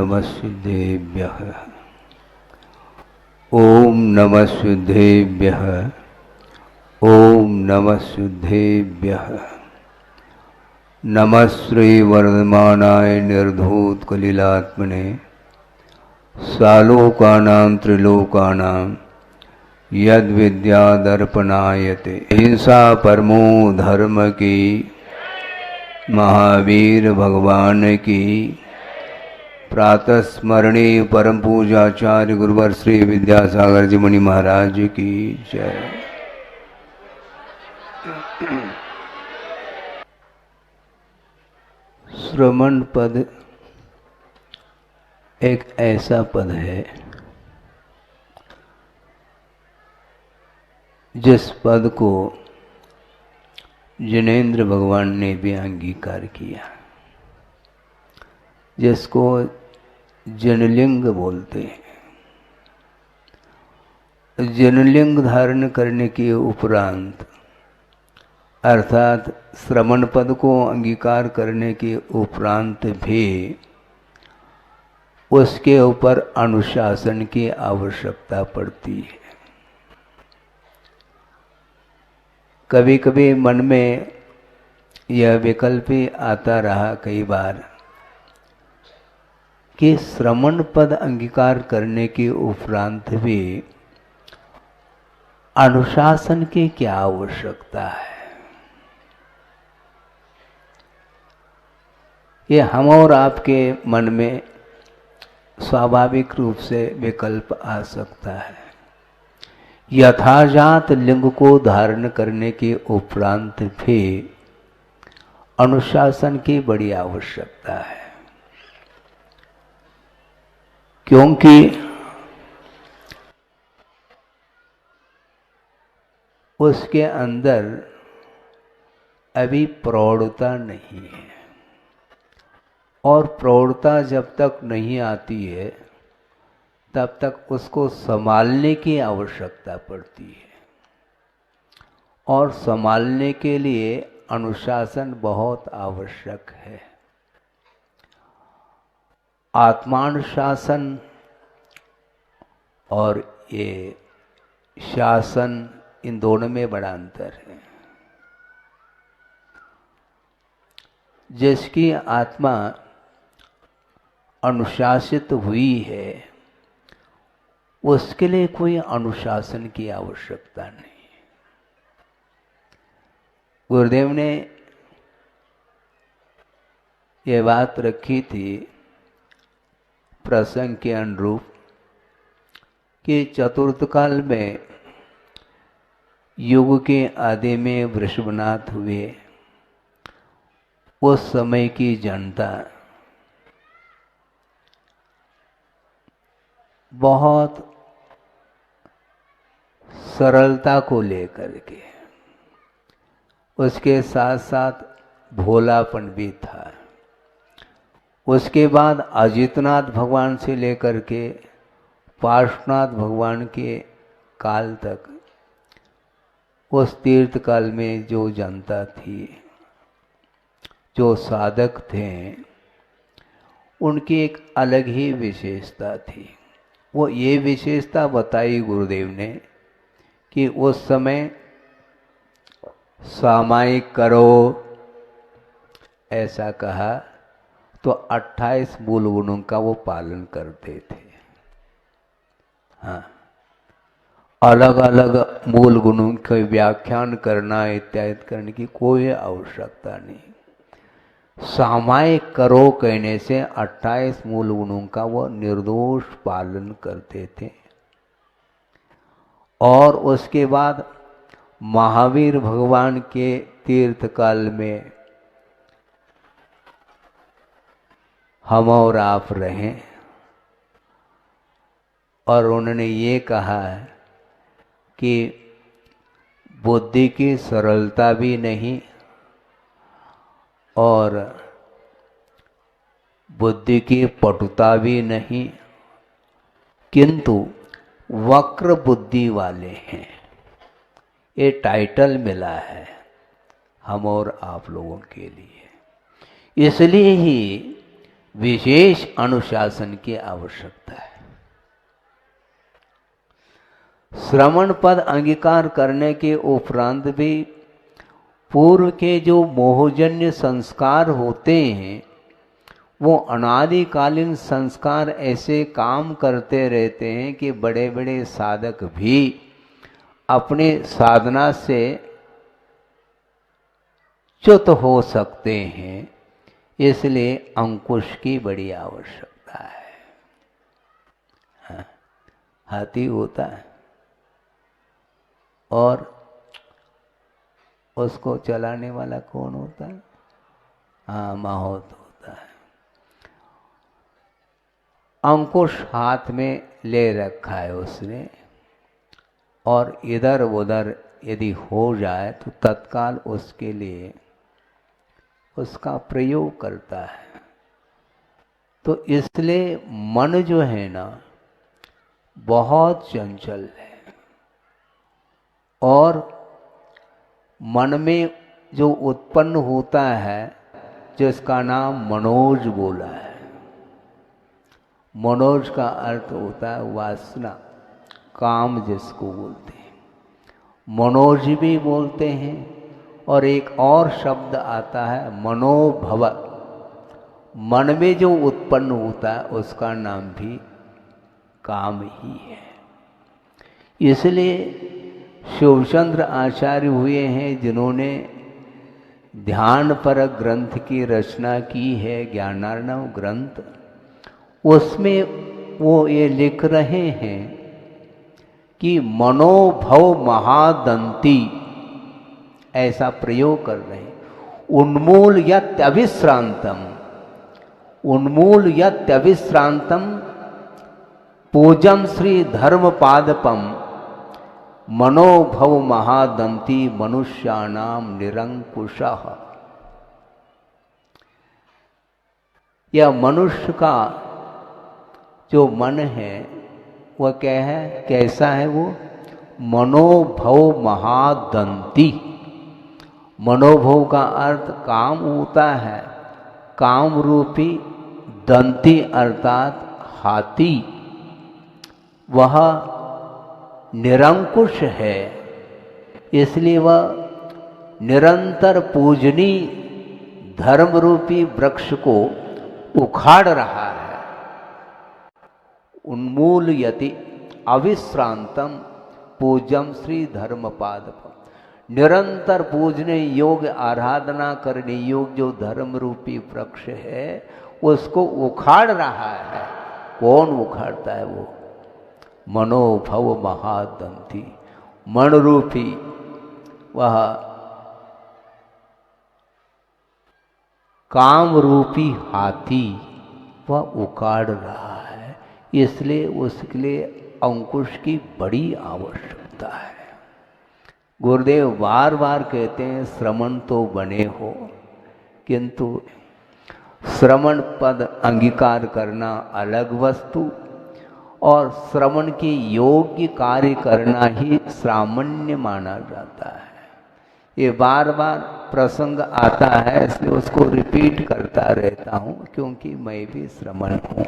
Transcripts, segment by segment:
नमस्सिद्धेभ्यः। ओम नमस्सिद्धेभ्यः। ओम नमस्सिद्धेभ्यः। नमः श्री वर्धमानाय निर्धूतकलिलात्मने सालोकानां त्रिलोकानां यद्विद्यादर्पणायते। हिंसा परमो धर्म की, महावीर भगवान की। प्रातः स्मरणीय परम पूजाचार्य गुरुवर श्री विद्यासागर जी मुनि महाराज की जय। श्रमण पद एक ऐसा पद है जिस पद को जिनेंद्र भगवान ने भी अंगीकार किया, जिसको जनलिंग बोलते हैं। जनलिंग धारण करने के उपरांत अर्थात श्रमण पद को अंगीकार करने के उपरांत भी उसके ऊपर अनुशासन की आवश्यकता पड़ती है। कभी कभी मन में यह विकल्प ही आता रहा कई बार कि श्रमण पद अंगीकार करने के उपरांत भी अनुशासन की क्या आवश्यकता है। ये हम और आपके मन में स्वाभाविक रूप से विकल्प आ सकता है। यथाजात लिंग को धारण करने के उपरांत भी अनुशासन की बड़ी आवश्यकता है, क्योंकि उसके अंदर अभी प्रौढ़ता नहीं है, और प्रौढ़ता जब तक नहीं आती है तब तक उसको संभालने की आवश्यकता पड़ती है, और संभालने के लिए अनुशासन बहुत आवश्यक है। आत्मानुशासन और ये शासन, इन दोनों में बड़ा अंतर है। जिसकी आत्मा अनुशासित हुई है उसके लिए कोई अनुशासन की आवश्यकता नहीं। गुरुदेव ने ये बात रखी थी प्रसंग के अनुरूप कि चतुर्थ काल में युग के आदि में वृषभनाथ हुए। उस समय की जनता बहुत सरलता को लेकर के, उसके साथ साथ भोलापन भी था। उसके बाद अजितनाथ भगवान से लेकर के पार्श्वनाथ भगवान के काल तक उस तीर्थ काल में जो जनता थी, जो साधक थे, उनकी एक अलग ही विशेषता थी। वो ये विशेषता बताई गुरुदेव ने कि उस समय सामायिक करो ऐसा कहा तो 28 मूल गुणों का वो पालन करते थे। हाँ, अलग अलग मूल गुणों के व्याख्यान करना इत्यादि करने की कोई आवश्यकता नहीं। सामायिक करो कहने से 28 मूल गुणों का वो निर्दोष पालन करते थे। और उसके बाद महावीर भगवान के तीर्थ काल में हम और आप रहें, और उन्होंने ये कहा कि बुद्धि की सरलता भी नहीं और बुद्धि की पटुता भी नहीं, किंतु वक्र बुद्धि वाले हैं। ये टाइटल मिला है हम और आप लोगों के लिए। इसलिए ही विशेष अनुशासन की आवश्यकता है। श्रवण पद अंगीकार करने के उपरांत भी पूर्व के जो मोहजन्य संस्कार होते हैं वो अनादिकालीन संस्कार ऐसे काम करते रहते हैं कि बड़े बड़े साधक भी अपने साधना से च्युत हो सकते हैं। इसलिए अंकुश की बड़ी आवश्यकता है। हाँ, हाथी होता है और उसको चलाने वाला कौन होता है? हाँ, माहौत होता है। अंकुश हाथ में ले रखा है उसने, और इधर उधर यदि हो जाए तो तत्काल उसके लिए उसका प्रयोग करता है। तो इसलिए मन जो है ना बहुत चंचल है, और मन में जो उत्पन्न होता है जिसका नाम मनोज बोला है। मनोज का अर्थ होता है वासना, काम जिसको बोलते हैं, मनोज भी बोलते हैं। और एक और शब्द आता है मनोभव, मन में जो उत्पन्न होता है उसका नाम भी काम ही है। इसलिए शिवचंद्र आचार्य हुए हैं जिन्होंने ध्यान पर ग्रंथ की रचना की है, ज्ञानार्णव ग्रंथ। उसमें वो ये लिख रहे हैं कि मनोभव महादंती, ऐसा प्रयोग कर रहे हैं। उन्मूल यत्यविश्रांतम, उन्मूल यत्यविश्रांतम पूजम श्री धर्मपादपम मनोभव महादंती मनुष्याणाम निरंकुशः। यह मनुष्य का जो मन है वह क्या है, कैसा है वो? मनोभव महादंती। मनोभव का अर्थ काम होता है, काम रूपी दंती अर्थात हाथी वह निरंकुश है। इसलिए वह निरंतर पूजनी धर्म रूपी वृक्ष को उखाड़ रहा है। उन्मूलयति अविश्रांतम पूजम श्री धर्मपादपम, निरंतर पूजने योग्य, आराधना करने योग्य जो धर्म रूपी वृक्ष है उसको उखाड़ रहा है। कौन उखाड़ता है? वो मनोभव महादंती, मन रूपी वह काम रूपी हाथी वह उखाड़ रहा है। इसलिए उसके लिए अंकुश की बड़ी आवश्यकता है। गुरुदेव बार बार कहते हैं श्रवण तो बने हो, किंतु श्रवण पद अंगीकार करना अलग वस्तु, और श्रवण के योग्य कार्य करना ही सामान्य माना जाता है। ये बार बार प्रसंग आता है, इसलिए उसको रिपीट करता रहता हूँ, क्योंकि मैं भी श्रवण हूँ।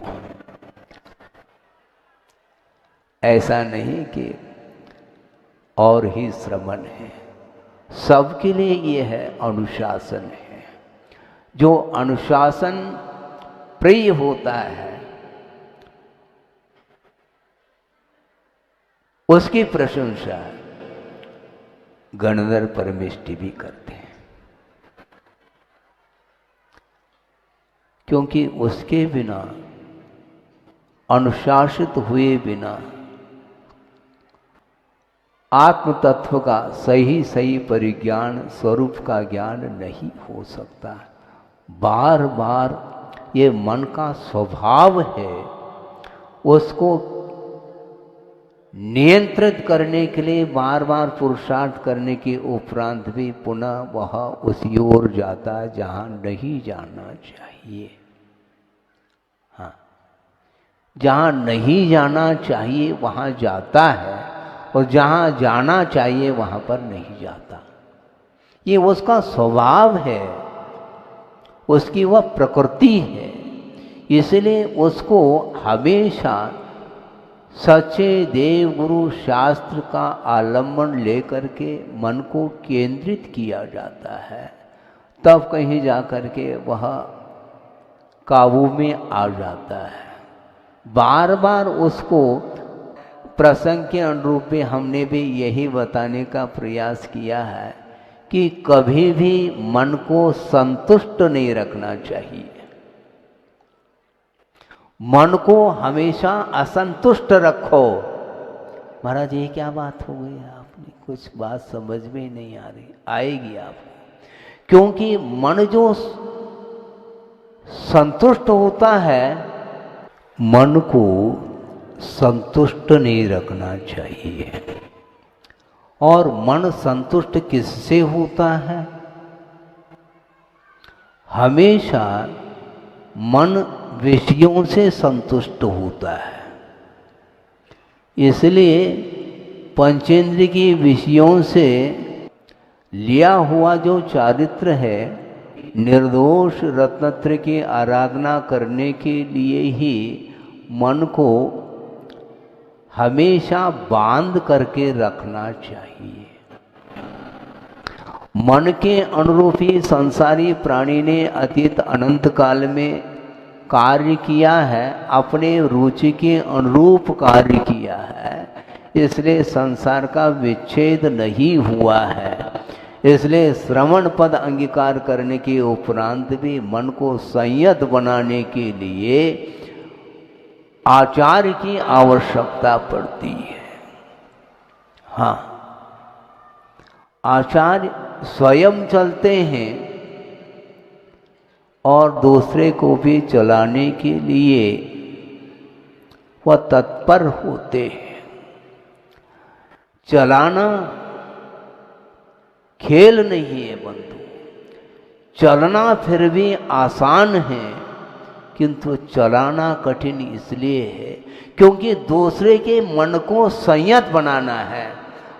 ऐसा नहीं कि और ही श्रवण है, सबके लिए ये है अनुशासन है। जो अनुशासन प्रिय होता है उसकी प्रशंसा गणधर परमेष्टि भी करते हैं, क्योंकि उसके बिना, अनुशासित हुए बिना आत्म तत्व का सही सही परिज्ञान, स्वरूप का ज्ञान नहीं हो सकता। बार बार ये मन का स्वभाव है, उसको नियंत्रित करने के लिए बार बार पुरुषार्थ करने के उपरांत भी पुनः वह उसी ओर जाता है जहाँ नहीं जाना चाहिए। हाँ, जहाँ नहीं जाना चाहिए वहाँ जाता है, और जहाँ जाना चाहिए वहाँ पर नहीं जाता। ये उसका स्वभाव है, उसकी वह प्रकृति है। इसलिए उसको हमेशा सच्चे देव गुरु शास्त्र का आलम्बन लेकर के मन को केंद्रित किया जाता है, तब कहीं जाकर के वह काबू में आ जाता है। बार बार उसको प्रसंग के अनुरूप में हमने भी यही बताने का प्रयास किया है कि कभी भी मन को संतुष्ट नहीं रखना चाहिए। मन को हमेशा असंतुष्ट रखो। महाराज ये क्या बात हो गई, आपने कुछ बात समझ में नहीं आ रही, आएगी आपको। क्योंकि मन जो संतुष्ट होता है, मन को संतुष्ट नहीं रखना चाहिए। और मन संतुष्ट किससे होता है? हमेशा मन विषयों से संतुष्ट होता है। इसलिए पंचेंद्रिय की विषयों से लिया हुआ जो चारित्र है, निर्दोष रत्नत्र की आराधना करने के लिए ही मन को हमेशा बांध करके रखना चाहिए। मन के अनुरूप ही संसारी प्राणी ने अतीत अनंत काल में कार्य किया है, अपने रुचि के अनुरूप कार्य किया है, इसलिए संसार का विच्छेद नहीं हुआ है। इसलिए श्रवण पद अंगीकार करने के उपरांत भी मन को संयत बनाने के लिए आचार्य की आवश्यकता पड़ती है। हाँ, आचार्य स्वयं चलते हैं और दूसरे को भी चलाने के लिए वह तत्पर होते हैं। चलाना खेल नहीं है बंधु, चलना फिर भी आसान है, किंतु चलाना कठिन इसलिए है क्योंकि दूसरे के मन को संयत बनाना है।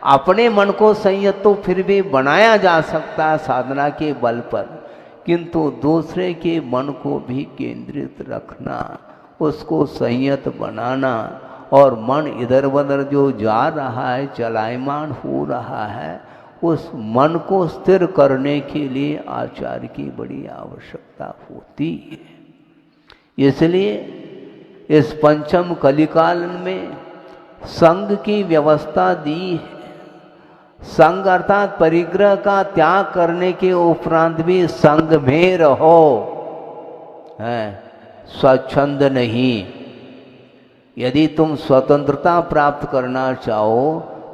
अपने मन को संयत तो फिर भी बनाया जा सकता है साधना के बल पर, किंतु दूसरे के मन को भी केंद्रित रखना, उसको संयत बनाना, और मन इधर उधर जो जा रहा है, चलायमान हो रहा है, उस मन को स्थिर करने के लिए आचार्य की बड़ी आवश्यकता होती है। इसलिए इस पंचम कलिकाल में संग की व्यवस्था दी है। संग अर्थात परिग्रह का त्याग करने के उपरांत भी संग में रहो, है स्वच्छंद नहीं। यदि तुम स्वतंत्रता प्राप्त करना चाहो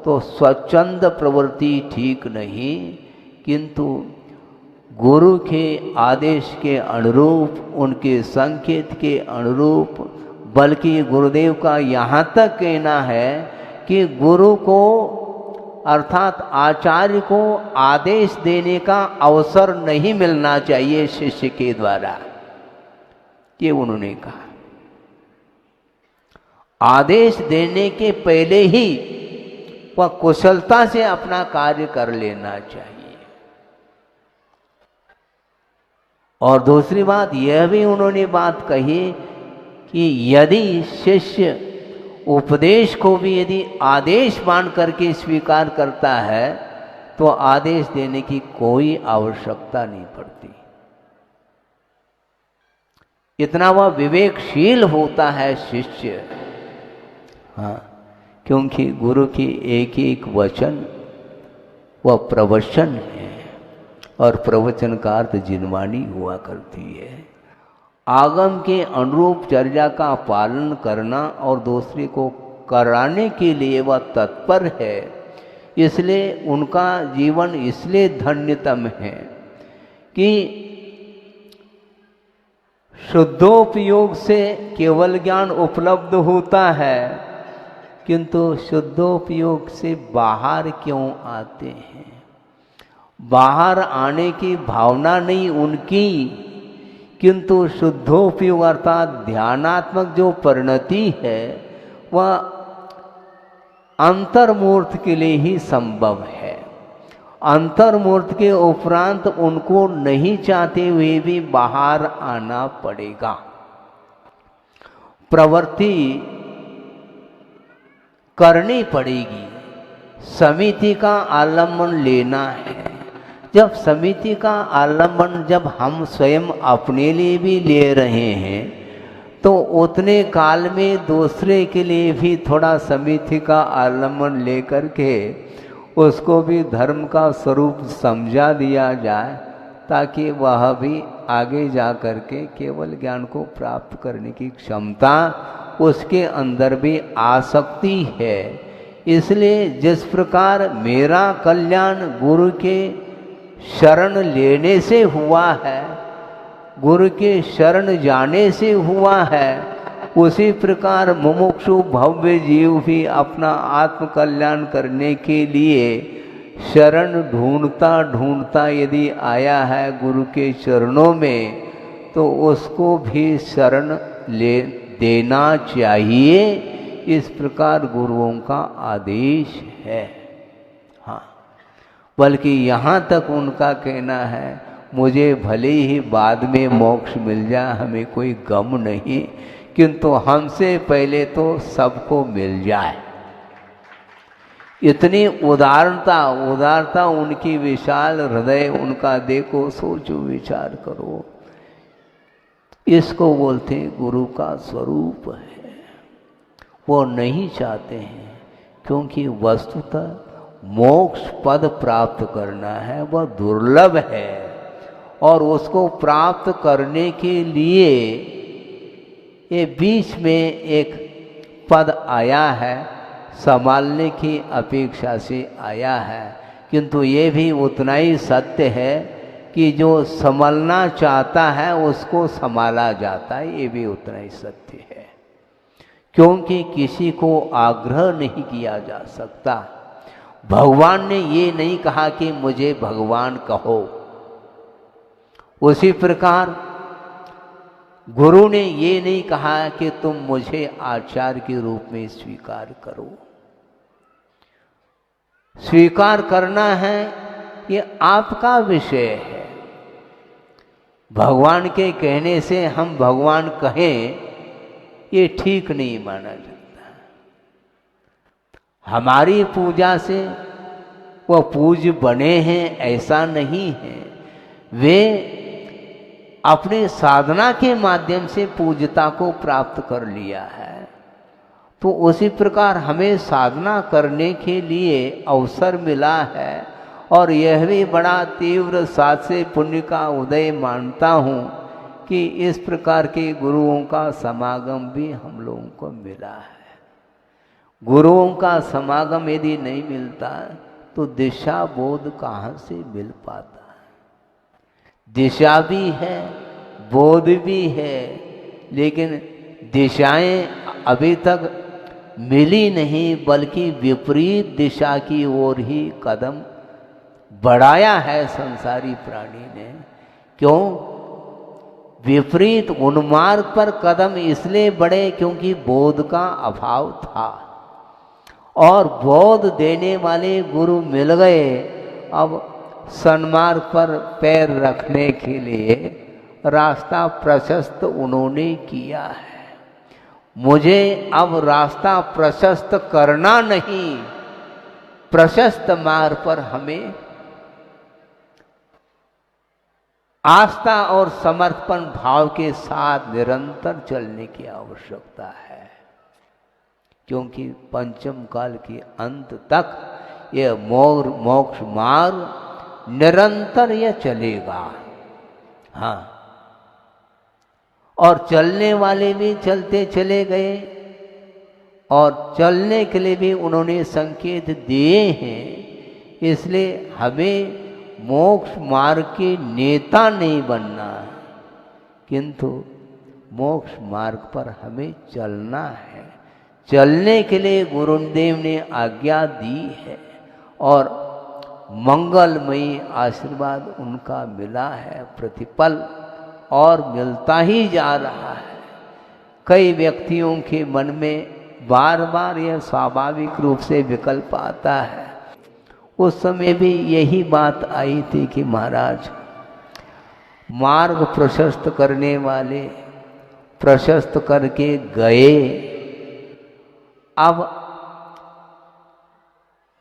तो स्वच्छंद प्रवृत्ति ठीक नहीं, किंतु गुरु के आदेश के अनुरूप, उनके संकेत के अनुरूप, बल्कि गुरुदेव का यहाँ तक कहना है कि गुरु को अर्थात आचार्य को आदेश देने का अवसर नहीं मिलना चाहिए शिष्य के द्वारा, ये उन्होंने कहा। आदेश देने के पहले ही वह कुशलता से अपना कार्य कर लेना चाहिए। और दूसरी बात यह भी उन्होंने बात कही कि यदि शिष्य उपदेश को भी यदि आदेश मान करके स्वीकार करता है तो आदेश देने की कोई आवश्यकता नहीं पड़ती। इतना वह विवेकशील होता है शिष्य। हाँ, क्योंकि गुरु की एक एक वचन वह प्रवचन है, और प्रवचन का अर्थ जिनवाणी हुआ करती है। आगम के अनुरूप चर्या का पालन करना और दूसरे को कराने के लिए वह तत्पर है। इसलिए उनका जीवन इसलिए धन्यतम है कि शुद्धोपयोग से केवल ज्ञान उपलब्ध होता है, किंतु शुद्धोपयोग से बाहर क्यों आते हैं? बाहर आने की भावना नहीं उनकी, किंतु शुद्धोपयोग अर्थात ध्यानात्मक जो परिणति है वह अंतर्मूर्त के लिए ही संभव है। अंतर्मूर्त के उपरांत उनको नहीं चाहते हुए भी बाहर आना पड़ेगा। प्रवृत्ति करनी पड़ेगी, समिति का आलम्बन लेना है। जब समिति का आलम्बन जब हम स्वयं अपने लिए भी ले रहे हैं तो उतने काल में दूसरे के लिए भी थोड़ा समिति का आलम्बन लेकर के उसको भी धर्म का स्वरूप समझा दिया जाए, ताकि वह भी आगे जा कर के केवल ज्ञान को प्राप्त करने की क्षमता उसके अंदर भी आ सकती है। इसलिए जिस प्रकार मेरा कल्याण गुरु के शरण लेने से हुआ है, गुरु के शरण जाने से हुआ है, उसी प्रकार मुमुक्षु भव्य जीव भी अपना आत्म कल्याण करने के लिए शरण ढूंढता ढूंढता यदि आया है गुरु के चरणों में, तो उसको भी शरण ले देना चाहिए। इस प्रकार गुरुओं का आदेश है। हाँ, बल्कि यहाँ तक उनका कहना है, मुझे भले ही बाद में मोक्ष मिल जाए, हमें कोई गम नहीं, किंतु हमसे पहले तो सबको मिल जाए। इतनी उदारता उनकी, विशाल हृदय उनका, देखो सोचो विचार करो। इसको बोलते हैं गुरु का स्वरूप है। वो नहीं चाहते हैं, क्योंकि वस्तुतः मोक्ष पद प्राप्त करना है वह दुर्लभ है, और उसको प्राप्त करने के लिए ये बीच में एक पद आया है, संभालने की अपेक्षा से आया है, किंतु ये भी उतना ही सत्य है कि जो संभलना चाहता है उसको संभाला जाता है, ये भी उतना ही सत्य है। क्योंकि किसी को आग्रह नहीं किया जा सकता। भगवान ने ये नहीं कहा कि मुझे भगवान कहो, उसी प्रकार गुरु ने ये नहीं कहा कि तुम मुझे आचार्य के रूप में स्वीकार करो। स्वीकार करना है ये आपका विषय है। भगवान के कहने से हम भगवान कहें ये ठीक नहीं माना जाता। हमारी पूजा से वह पूज्य बने हैं ऐसा नहीं है, वे अपने साधना के माध्यम से पूज्यता को प्राप्त कर लिया है। तो उसी प्रकार हमें साधना करने के लिए अवसर मिला है, और यह भी बड़ा तीव्र साधे पुण्य का उदय मानता हूँ कि इस प्रकार के गुरुओं का समागम भी हम लोगों को मिला है। गुरुओं का समागम यदि नहीं मिलता तो दिशा बोध कहाँ से मिल पाता है। दिशा भी है, बोध भी है, लेकिन दिशाएं अभी तक मिली नहीं, बल्कि विपरीत दिशा की ओर ही कदम बढ़ाया है संसारी प्राणी ने। क्यों? विपरीत उन्मार्ग पर कदम इसलिए बढ़े क्योंकि बोध का अभाव था, और बोध देने वाले गुरु मिल गए। अब सन्मार्ग पर पैर रखने के लिए रास्ता प्रशस्त उन्होंने किया है। मुझे अब रास्ता प्रशस्त करना नहीं, प्रशस्त मार्ग पर हमें आस्था और समर्पण भाव के साथ निरंतर चलने की आवश्यकता है, क्योंकि पंचम काल के अंत तक यह मोक्ष मार्ग निरंतर यह चलेगा। हाँ, और चलने वाले भी चलते चले गए, और चलने के लिए भी उन्होंने संकेत दिए हैं। इसलिए हमें मोक्ष मार्ग के नेता नहीं बनना है, किंतु मोक्ष मार्ग पर हमें चलना है। चलने के लिए गुरुदेव ने आज्ञा दी है, और मंगलमयी आशीर्वाद उनका मिला है प्रतिपल, और मिलता ही जा रहा है। कई व्यक्तियों के मन में बार बार यह स्वाभाविक रूप से विकल्प आता है। उस समय भी यही बात आई थी कि महाराज, मार्ग प्रशस्त करने वाले प्रशस्त करके गए। अब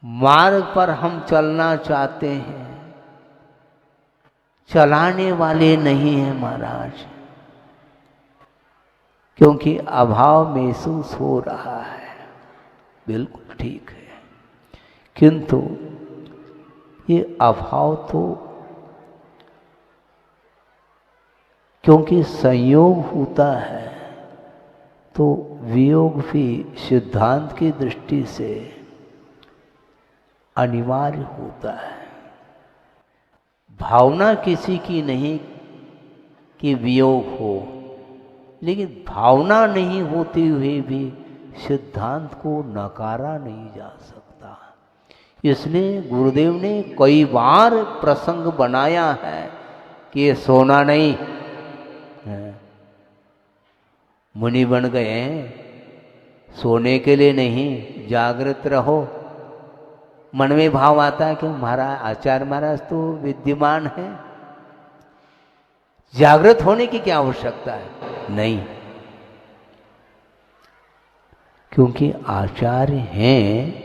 मार्ग पर हम चलना चाहते हैं, चलाने वाले नहीं हैं महाराज, क्योंकि अभाव महसूस हो रहा है। बिल्कुल ठीक है, किंतु ये अभाव तो क्योंकि संयोग होता है तो वियोग भी सिद्धांत की दृष्टि से अनिवार्य होता है। भावना किसी की नहीं कि वियोग हो, लेकिन भावना नहीं होते हुए भी सिद्धांत को नकारा नहीं जा सकता। इसलिए गुरुदेव ने कई बार प्रसंग बनाया है कि ये सोना नहीं है। मुनि बन गए हैं, सोने के लिए नहीं, जागृत रहो। मन में भाव आता है कि महाराज आचार्य महाराज तो विद्यमान है, जागृत होने की क्या आवश्यकता है? नहीं, क्योंकि आचार्य हैं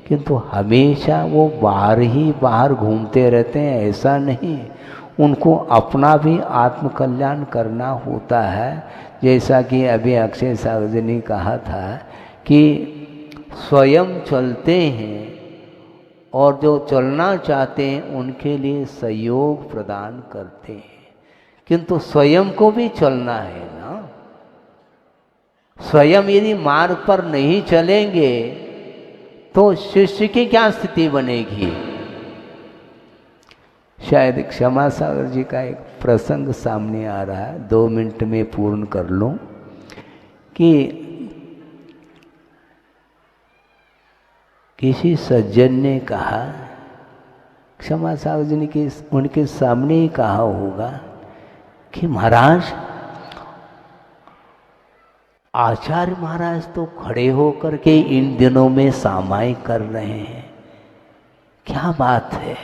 किंतु हमेशा वो बाहर ही बाहर घूमते रहते हैं, ऐसा नहीं। उनको अपना भी आत्मकल्याण करना होता है। जैसा कि अभी अक्षय सागर जी ने कहा था कि स्वयं चलते हैं और जो चलना चाहते हैं उनके लिए सहयोग प्रदान करते हैं, किंतु स्वयं को भी चलना है ना। स्वयं यदि मार्ग पर नहीं चलेंगे तो शिष्य की क्या स्थिति बनेगी? शायद क्षमा सागर जी का एक प्रसंग सामने आ रहा है, 2 मिनट में पूर्ण कर लूं कि किसी सज्जन ने कहा, क्षमा सागर जी ने उनके सामने ही कहा होगा कि महाराज आचार्य महाराज तो खड़े होकर के इन दिनों में सामायिक कर रहे हैं, क्या बात है?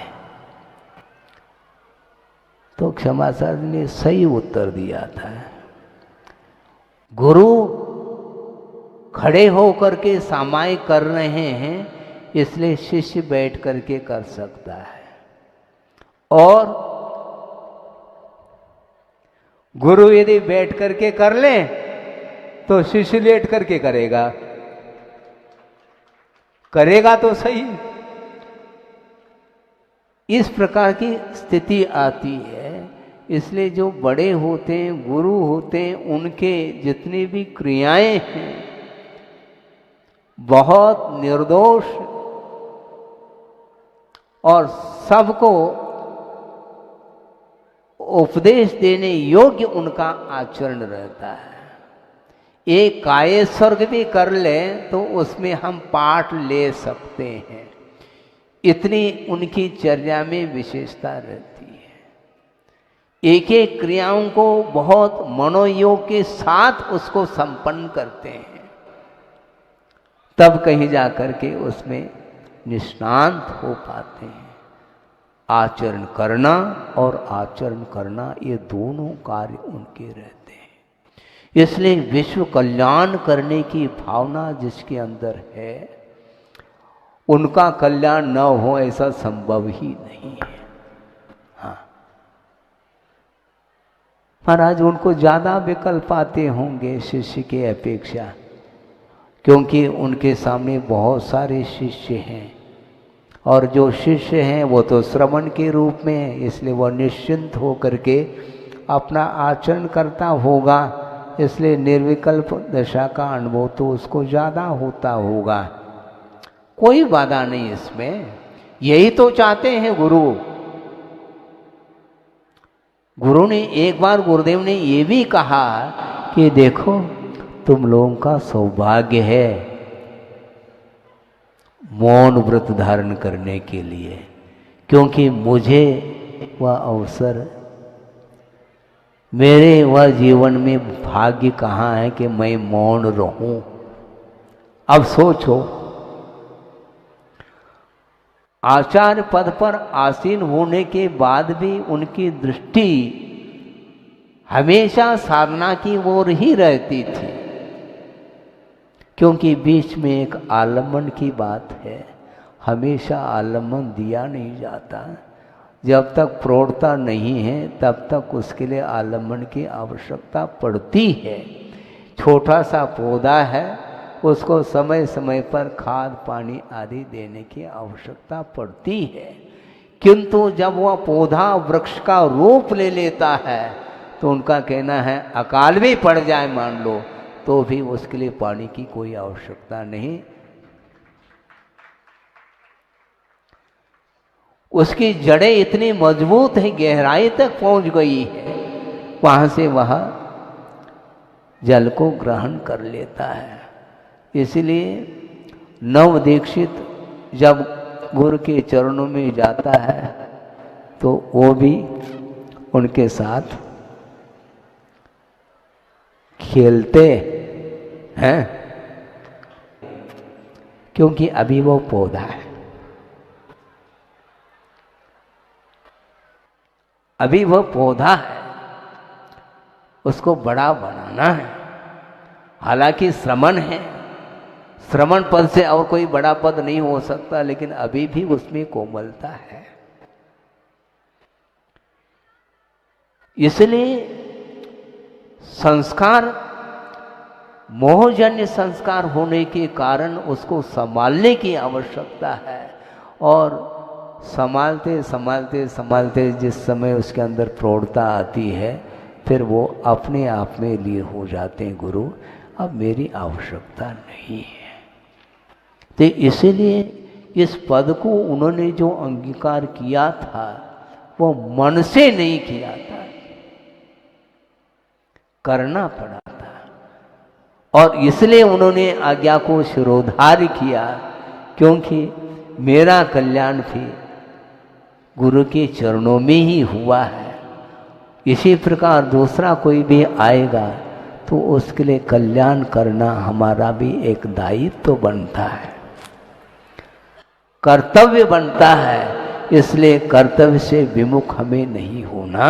तो क्षमा सागर ने सही उत्तर दिया था, गुरु खड़े होकर के सामायिक कर रहे हैं इसलिए शिष्य बैठ करके कर सकता है, और गुरु यदि बैठ करके कर ले तो शिष्य लेट करके करेगा। करेगा तो सही। इस प्रकार की स्थिति आती है। इसलिए जो बड़े होते हैं, गुरु होते हैं, उनके जितनी भी क्रियाएं हैं बहुत निर्दोष और सबको उपदेश देने योग्य उनका आचरण रहता है। एक काय स्वर्ग भी कर ले तो उसमें हम पाठ ले सकते हैं, इतनी उनकी चर्या में विशेषता रहती है। एक एक क्रियाओं को बहुत मनोयोग के साथ उसको संपन्न करते हैं, तब कहीं जाकर के उसमें निष्णांत हो पाते हैं। आचरण करना और आचरण करना ये दोनों कार्य उनके रहते हैं। इसलिए विश्व कल्याण करने की भावना जिसके अंदर है उनका कल्याण न हो ऐसा संभव ही नहीं है। हाँ महाराज, उनको ज्यादा विकल्प आते होंगे शिष्य के अपेक्षा, क्योंकि उनके सामने बहुत सारे शिष्य हैं, और जो शिष्य हैं वो तो श्रवण के रूप में है, इसलिए वह निश्चिंत हो करके अपना आचरण करता होगा, इसलिए निर्विकल्प दशा का अनुभव तो उसको ज़्यादा होता होगा। कोई बाधा नहीं इसमें, यही तो चाहते हैं गुरु। गुरु ने एक बार, गुरुदेव ने ये भी कहा कि देखो तुम लोगों का सौभाग्य है मौन व्रत धारण करने के लिए, क्योंकि मुझे वह अवसर, मेरे वह जीवन में भाग्य कहाँ है कि मैं मौन रहूं। अब सोचो, आचार्य पद पर आसीन होने के बाद भी उनकी दृष्टि हमेशा साधना की ओर ही रहती थी, क्योंकि बीच में एक आलम्बन की बात है। हमेशा आलम्बन दिया नहीं जाता। जब तक प्रौढ़ता नहीं है तब तक उसके लिए आलम्बन की आवश्यकता पड़ती है। छोटा सा पौधा है, उसको समय समय पर खाद पानी आदि देने की आवश्यकता पड़ती है, किंतु जब वह पौधा वृक्ष का रूप ले लेता है तो उनका कहना है अकाल भी पड़ जाए मान लो तो भी उसके लिए पानी की कोई आवश्यकता नहीं। उसकी जड़ें इतनी मजबूत है, गहराई तक पहुंच गई है, वहां से वह जल को ग्रहण कर लेता है। इसलिए नव दीक्षित जब गुरु के चरणों में जाता है तो वो भी उनके साथ खेलते हैं, क्योंकि अभी वो पौधा है, अभी वह पौधा है, उसको बड़ा बनाना है। हालांकि श्रमण है, श्रमण पद से और कोई बड़ा पद नहीं हो सकता, लेकिन अभी भी उसमें कोमलता है। इसलिए संस्कार मोहजन्य संस्कार होने के कारण उसको संभालने की आवश्यकता है, और संभालते संभालते संभालते जिस समय उसके अंदर प्रौढ़ता आती है फिर वो अपने आप में लीन हो जाते हैं, गुरु अब मेरी आवश्यकता नहीं है। तो इसीलिए इस पद को उन्होंने जो अंगीकार किया था वो मन से नहीं किया था, करना पड़ा था। और इसलिए उन्होंने आज्ञा को शिरोधार्य किया, क्योंकि मेरा कल्याण भी गुरु के चरणों में ही हुआ है। इसी प्रकार दूसरा कोई भी आएगा तो उसके लिए कल्याण करना हमारा भी एक दायित्व तो बनता है, कर्तव्य बनता है। इसलिए कर्तव्य से विमुख हमें नहीं होना।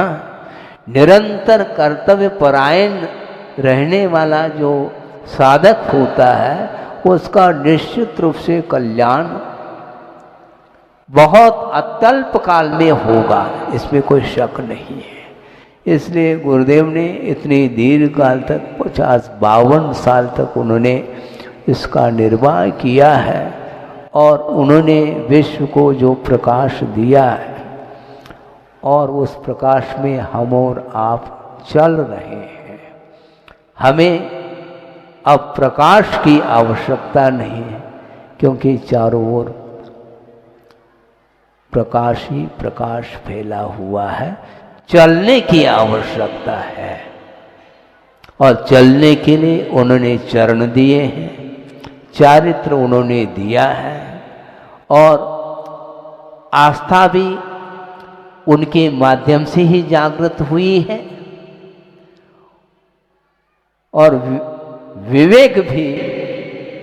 निरंतर कर्तव्य परायण रहने वाला जो साधक होता है उसका निश्चित रूप से कल्याण बहुत अत्यल्प काल में होगा, इसमें कोई शक नहीं है। इसलिए गुरुदेव ने इतनी दीर्घ काल तक 50-52 साल तक उन्होंने इसका निर्वाह किया है, और उन्होंने विश्व को जो प्रकाश दिया है और उस प्रकाश में हम और आप चल रहे हैं। हमें अब प्रकाश की आवश्यकता नहीं है, क्योंकि चारों ओर प्रकाश ही प्रकाश फैला हुआ है। चलने की आवश्यकता है, और चलने के लिए उन्होंने चरण दिए हैं, चारित्र उन्होंने दिया है, और आस्था भी उनके माध्यम से ही जागृत हुई है, और विवेक भी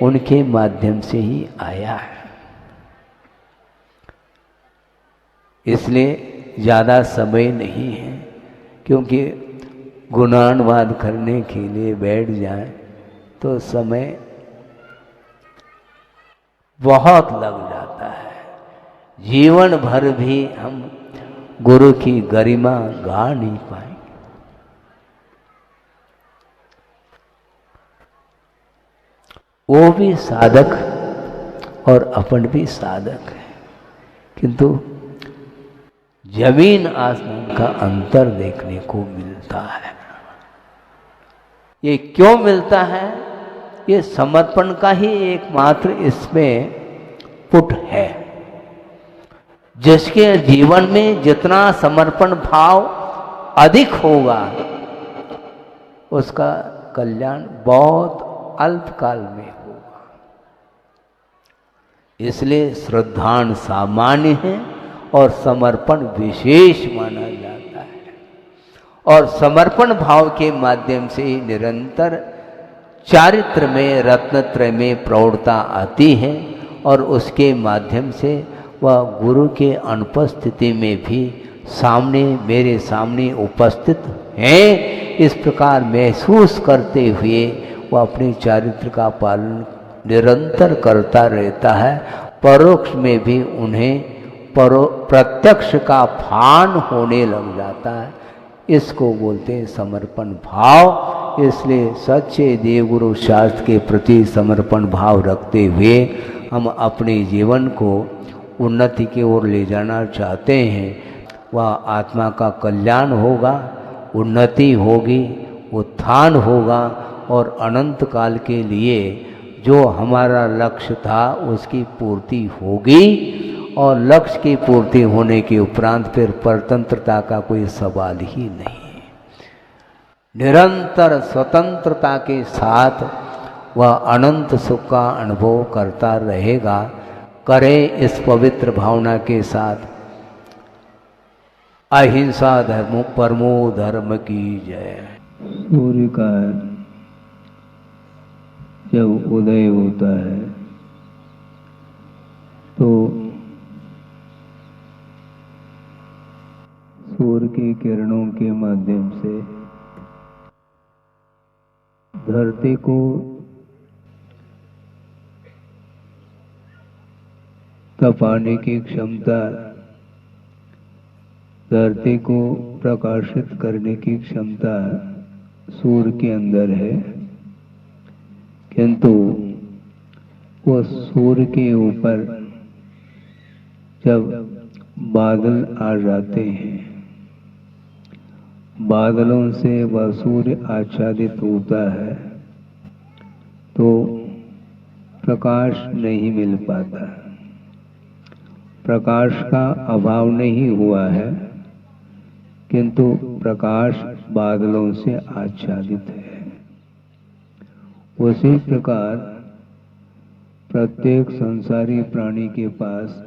उनके माध्यम से ही आया है। इसलिए ज़्यादा समय नहीं है, क्योंकि गुणानुवाद करने के लिए बैठ जाए तो समय बहुत लग जाता है। जीवन भर भी हम गुरु की गरिमा गा नहीं पाएंगे। वो भी साधक और अपन भी साधक है, किंतु जमीन आसमान का अंतर देखने को मिलता है। ये क्यों मिलता है? ये समर्पण का ही एकमात्र इसमें पुट है। जिसके जीवन में जितना समर्पण भाव अधिक होगा उसका कल्याण बहुत अल्पकाल में होगा। इसलिए श्रद्धान सामान्य है और समर्पण विशेष माना जाता है, और समर्पण भाव के माध्यम से निरंतर चारित्र में रत्नत्रय में प्रौढ़ता आती है, और उसके माध्यम से वह गुरु के अनुपस्थिति में भी सामने मेरे सामने उपस्थित हैं, इस प्रकार महसूस करते हुए वह अपने चारित्र का पालन निरंतर करता रहता है। परोक्ष में भी उन्हें प्रत्यक्ष का भान होने लग जाता है। इसको बोलते हैं समर्पण भाव। इसलिए सच्चे देवगुरु शास्त्र के प्रति समर्पण भाव रखते हुए हम अपने जीवन को उन्नति की ओर ले जाना चाहते हैं। वह आत्मा का कल्याण होगा, उन्नति होगी, उत्थान होगा और अनंत काल के लिए जो हमारा लक्ष्य था उसकी पूर्ति होगी। और लक्ष्य की पूर्ति होने के उपरांत फिर परतंत्रता का कोई सवाल ही नहीं है। निरंतर स्वतंत्रता के साथ वह अनंत सुख का अनुभव करता रहेगा। करें इस पवित्र भावना के साथ। अहिंसा धर्म परमो धर्म की जय। सूर्य का जब उदय होता है तो सूर्य की किरणों के माध्यम से धरती को तपाने की क्षमता, धरती को प्रकाशित करने की क्षमता सूर्य के अंदर है। किंतु वो सूर्य के ऊपर जब बादल आ जाते हैं, बादलों से वह सूर्य आच्छादित होता है तो प्रकाश नहीं मिल पाता। प्रकाश का अभाव नहीं हुआ है, किंतु प्रकाश बादलों से आच्छादित है। उसी प्रकार प्रत्येक संसारी प्राणी के पास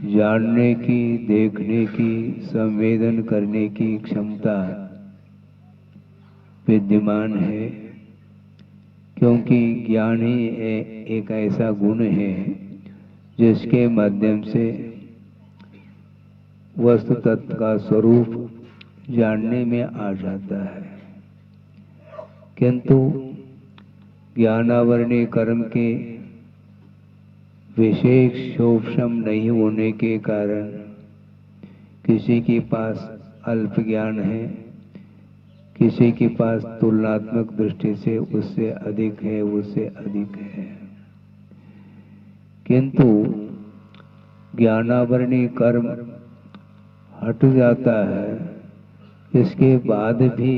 जानने की, देखने की, संवेदन करने की क्षमता विद्यमान है, क्योंकि ज्ञान ही एक ऐसा गुण है जिसके माध्यम से वस्तु तत्व का स्वरूप जानने में आ जाता है। किंतु ज्ञानावरणीय कर्म के विशेष शोभशम नहीं होने के कारण किसी के पास अल्प ज्ञान है, किसी के पास तुलनात्मक दृष्टि से उससे अधिक है, उससे अधिक है। किंतु ज्ञानावरणीय कर्म हट जाता है, इसके बाद भी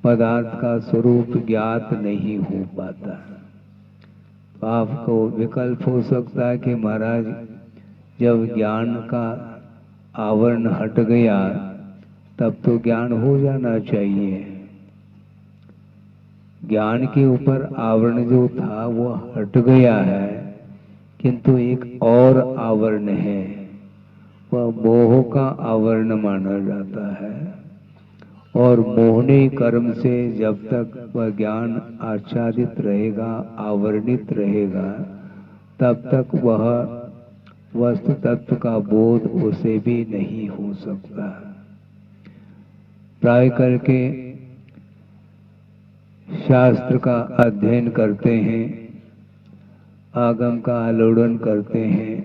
पदार्थ का स्वरूप ज्ञात नहीं हो पाता। तो आपको विकल्प हो सकता है कि महाराज जब ज्ञान का आवरण हट गया तब तो ज्ञान हो जाना चाहिए। ज्ञान के ऊपर आवरण जो था वो हट गया है, किंतु एक और आवरण है, वह मोह का आवरण माना जाता है। और मोहनी कर्म से जब तक वह ज्ञान आच्छादित रहेगा, आवरणित रहेगा, तब तक वह वस्तु तत्व का बोध उसे भी नहीं हो सकता। प्राय करके शास्त्र का अध्ययन करते हैं, आगम का आलोड़न करते हैं,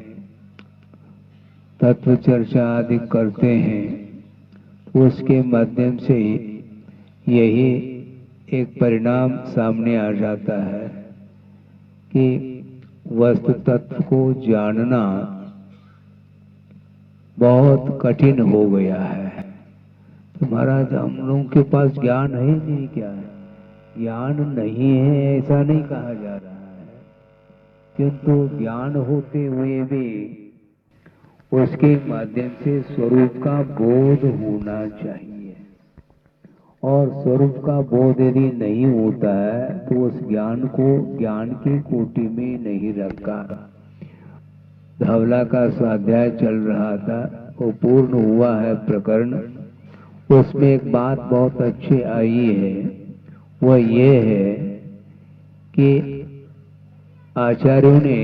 तत्व चर्चा आदि करते हैं, उसके माध्यम से यही एक परिणाम सामने आ जाता है कि वस्तु तत्व को जानना बहुत कठिन हो गया है। तो महाराज हम लोगों के पास ज्ञान है नहीं, क्या है? ज्ञान नहीं है ऐसा नहीं कहा जा रहा है, किंतु ज्ञान होते हुए भी उसके माध्यम से स्वरूप का बोध होना चाहिए। और स्वरूप का बोध यदि नहीं होता है तो उस ज्ञान को ज्ञान की कोटि में नहीं रखा। धवला का स्वाध्याय चल रहा था, वो पूर्ण हुआ है प्रकरण। उसमें एक बात बहुत अच्छी आई है, वह ये है कि आचार्यों ने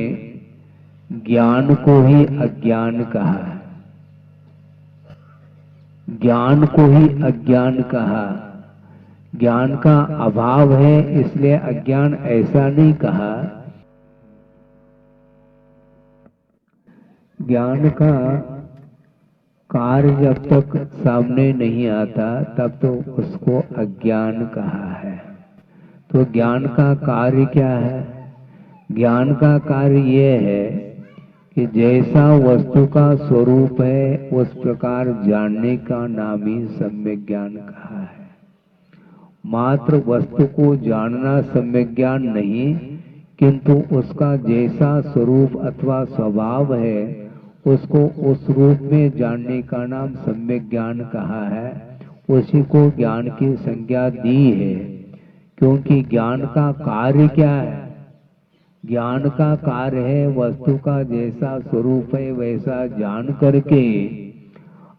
ज्ञान को ही अज्ञान कहा है। ज्ञान को ही अज्ञान कहा। ज्ञान का अभाव है इसलिए अज्ञान ऐसा नहीं कहा। ज्ञान का कार्य जब तक सामने नहीं आता तब तो उसको अज्ञान कहा है। तो ज्ञान का कार्य क्या है? ज्ञान का कार्य यह है कि जैसा वस्तु का स्वरूप है उस प्रकार जानने का नाम ही सम्यक ज्ञान कहा है। मात्र वस्तु को जानना सम्यक ज्ञान नहीं, किंतु उसका जैसा स्वरूप अथवा स्वभाव है उसको उस रूप में जानने का नाम सम्यक ज्ञान कहा है। उसी को ज्ञान की संज्ञा दी है। क्योंकि ज्ञान का कार्य क्या है? ज्ञान का कार्य है वस्तु का जैसा स्वरूप है वैसा जान करके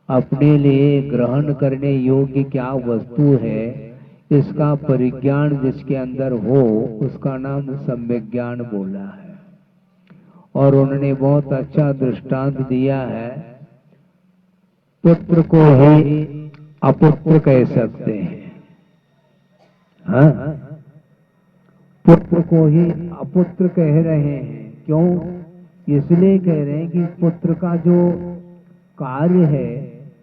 अपने लिए ग्रहण करने योग्य क्या वस्तु है इसका परिज्ञान जिसके अंदर हो उसका नाम सम्यक ज्ञान बोला है। और उन्होंने बहुत अच्छा दृष्टांत दिया है। पुत्र को ही अपुत्र कह सकते हैं, हाँ? पुत्र को ही अपुत्र कह रहे हैं। क्यों? इसलिए कह रहे हैं कि पुत्र का जो कार्य है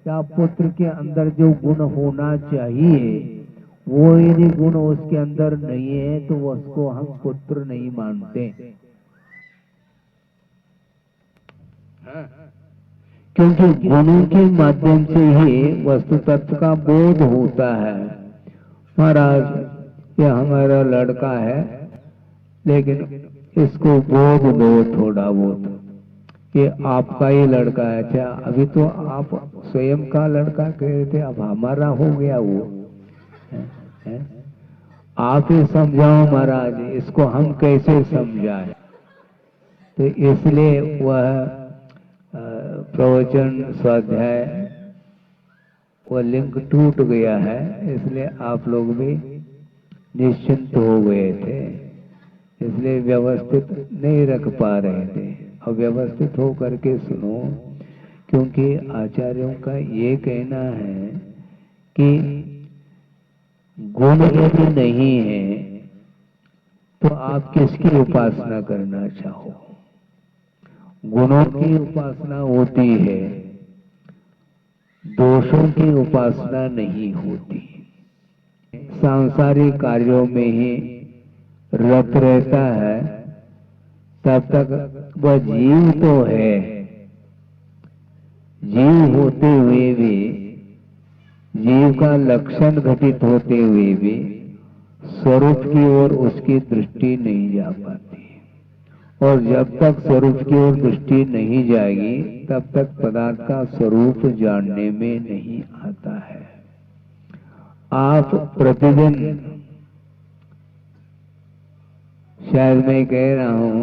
या पुत्र के अंदर जो गुण होना चाहिए वो यदि गुण उसके अंदर नहीं है तो उसको हम पुत्र नहीं मानते। क्योंकि गुणों के माध्यम से ही वस्तु तत्व का बोध होता है। महाराज ये हमारा लड़का है लेकिन इसको बोध दो थोड़ा बहुत, ये आपका ही लड़का है। अच्छा अभी तो आप स्वयं का लड़का कह रहे थे, अब हमारा हो गया वो है? आप ही समझाओ महाराज, इसको हम कैसे समझाएं? तो इसलिए वह प्रवचन स्वाध्याय वो लिंक टूट गया है, इसलिए आप लोग भी निश्चिंत हो गए थे, इसलिए व्यवस्थित नहीं रख पा रहे थे। अब व्यवस्थित हो करके सुनो, क्योंकि आचार्यों का ये कहना है कि गुण यदि नहीं है तो आप किसकी उपासना करना चाहो? गुणों की उपासना होती है, दोषों की उपासना नहीं होती। सांसारिक कार्यों में ही रत रहता है तब तक वह जीव तो है, जीव होते हुए भी, जीव का लक्षण घटित होते हुए भी स्वरूप की ओर उसकी दृष्टि नहीं जा पाती। और जब तक स्वरूप की ओर दृष्टि नहीं जाएगी तब तक पदार्थ का स्वरूप जानने में नहीं आता है। आप प्रतिदिन, शायद मैं कह रहा हूं,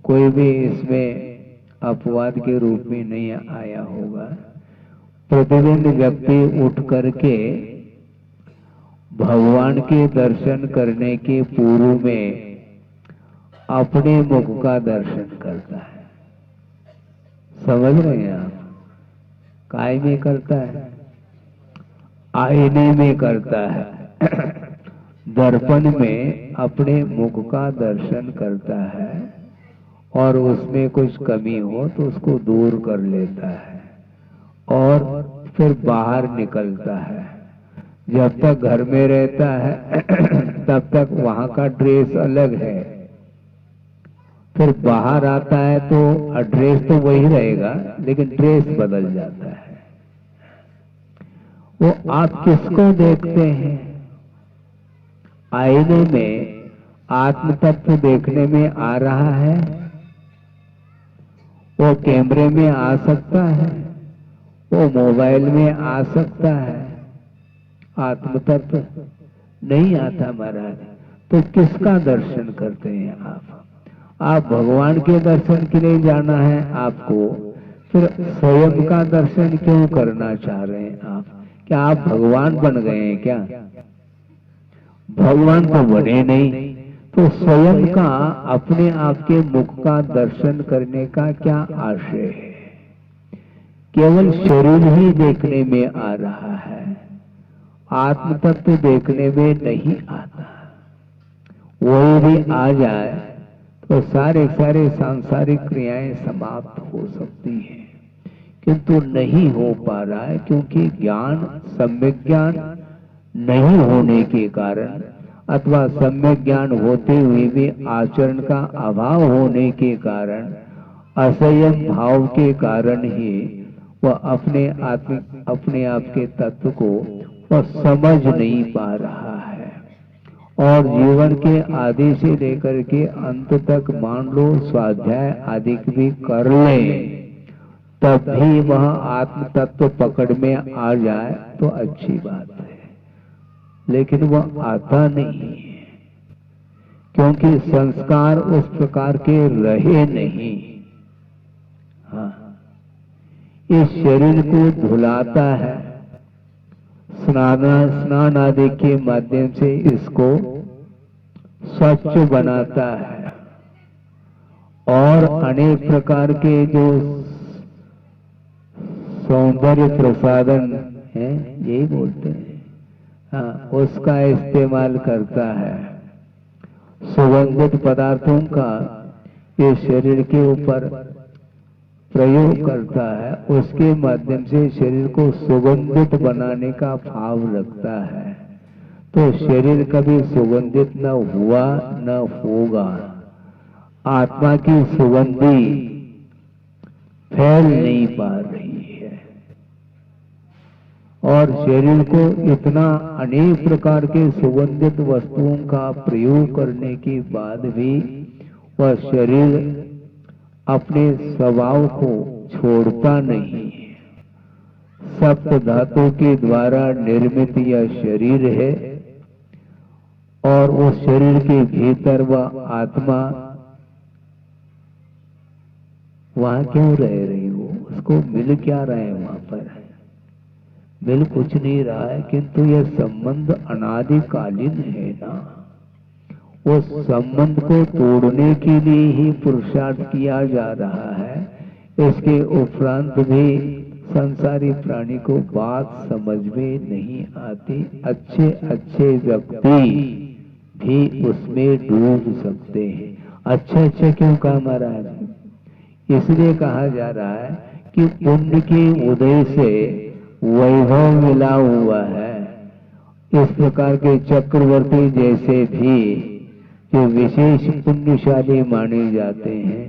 कोई भी इसमें अपवाद के रूप में नहीं आया होगा, प्रतिदिन व्यक्ति उठ करके भगवान के दर्शन करने के पूर्व में अपने मुख का दर्शन करता है। समझ रहे हैं आप? काय में करता है? आईने में करता है। दर्पण में अपने मुख का दर्शन करता है और उसमें कुछ कमी हो तो उसको दूर कर लेता है और फिर बाहर निकलता है। जब तक घर में रहता है तब तक वहां का ड्रेस अलग है, फिर बाहर आता है तो ड्रेस तो वही रहेगा लेकिन ड्रेस बदल जाता है। वो आप किसको देखते हैं? आईने में आत्म तत्व देखने में आ रहा है, वो कैमरे में आ सकता है, वो मोबाइल में आ सकता है, आत्म तत्व नहीं आता महाराज। तो किसका दर्शन करते हैं आप? आप भगवान के दर्शन के लिए जाना है आपको, फिर स्वयं का दर्शन क्यों करना चाह रहे हैं आप? क्या आप भगवान बन गए हैं क्या? भगवान तो बने नहीं, तो स्वयं का अपने आप के मुख का दर्शन करने का क्या आशय है? केवल शरीर ही देखने में आ रहा है, आत्म तत्व देखने में नहीं आता। वही भी आ जाए तो सारे सांसारिक क्रियाएं समाप्त हो सकती हैं, किंतु नहीं हो पा रहा है क्योंकि ज्ञान, सम्यक ज्ञान नहीं होने के कारण अथवा सम्यक ज्ञान होते हुए भी आचरण का अभाव होने के कारण, असंयम भाव के कारण ही वह अपने आप के तत्व को वह समझ नहीं पा रहा है। और जीवन के आदि से लेकर के अंत तक मान लो स्वाध्याय आदि भी कर ले, तब भी वह आत्म तत्व पकड़ में आ जाए तो अच्छी बात है, लेकिन वह आता नहीं है क्योंकि संस्कार उस प्रकार के रहे नहीं। हाँ, इस शरीर को धुलाता है, स्नान आदि के माध्यम से इसको स्वच्छ बनाता है और अनेक प्रकार के जो सौंदर्य प्रसाधन है, यही बोलते हैं, हाँ, उसका इस्तेमाल करता है। सुगंधित पदार्थों का ये शरीर के ऊपर प्रयोग करता है, उसके माध्यम से शरीर को सुगंधित बनाने का भाव रखता है। तो शरीर कभी सुगंधित न हुआ न होगा। आत्मा की सुगंधी फैल नहीं पा रही है और शरीर को इतना अनेक प्रकार के सुगंधित वस्तुओं का प्रयोग करने के बाद भी वह शरीर अपने स्वभाव को छोड़ता नहीं है। सप्त धातु के द्वारा निर्मित यह शरीर है और उस शरीर के भीतर वह आत्मा वहां क्यों रह रही हो, उसको मिल क्या रहे हैं वहां पर? मिल कुछ नहीं रहा है, किंतु यह संबंध अनादिकालीन है ना। उस संबंध को तोड़ने के लिए ही पुरुषार्थ किया जा रहा है। इसके उपरांत भी संसारी प्राणी को बात समझ में नहीं आती। अच्छे अच्छे व्यक्ति भी उसमें डूब सकते हैं। अच्छे क्यों कहा महाराज? इसलिए कहा जा रहा है कि पुण्य के उदय से वैभव मिला हुआ है। इस प्रकार के चक्रवर्ती जैसे भी जो विशेष पुण्यशाली माने जाते हैं,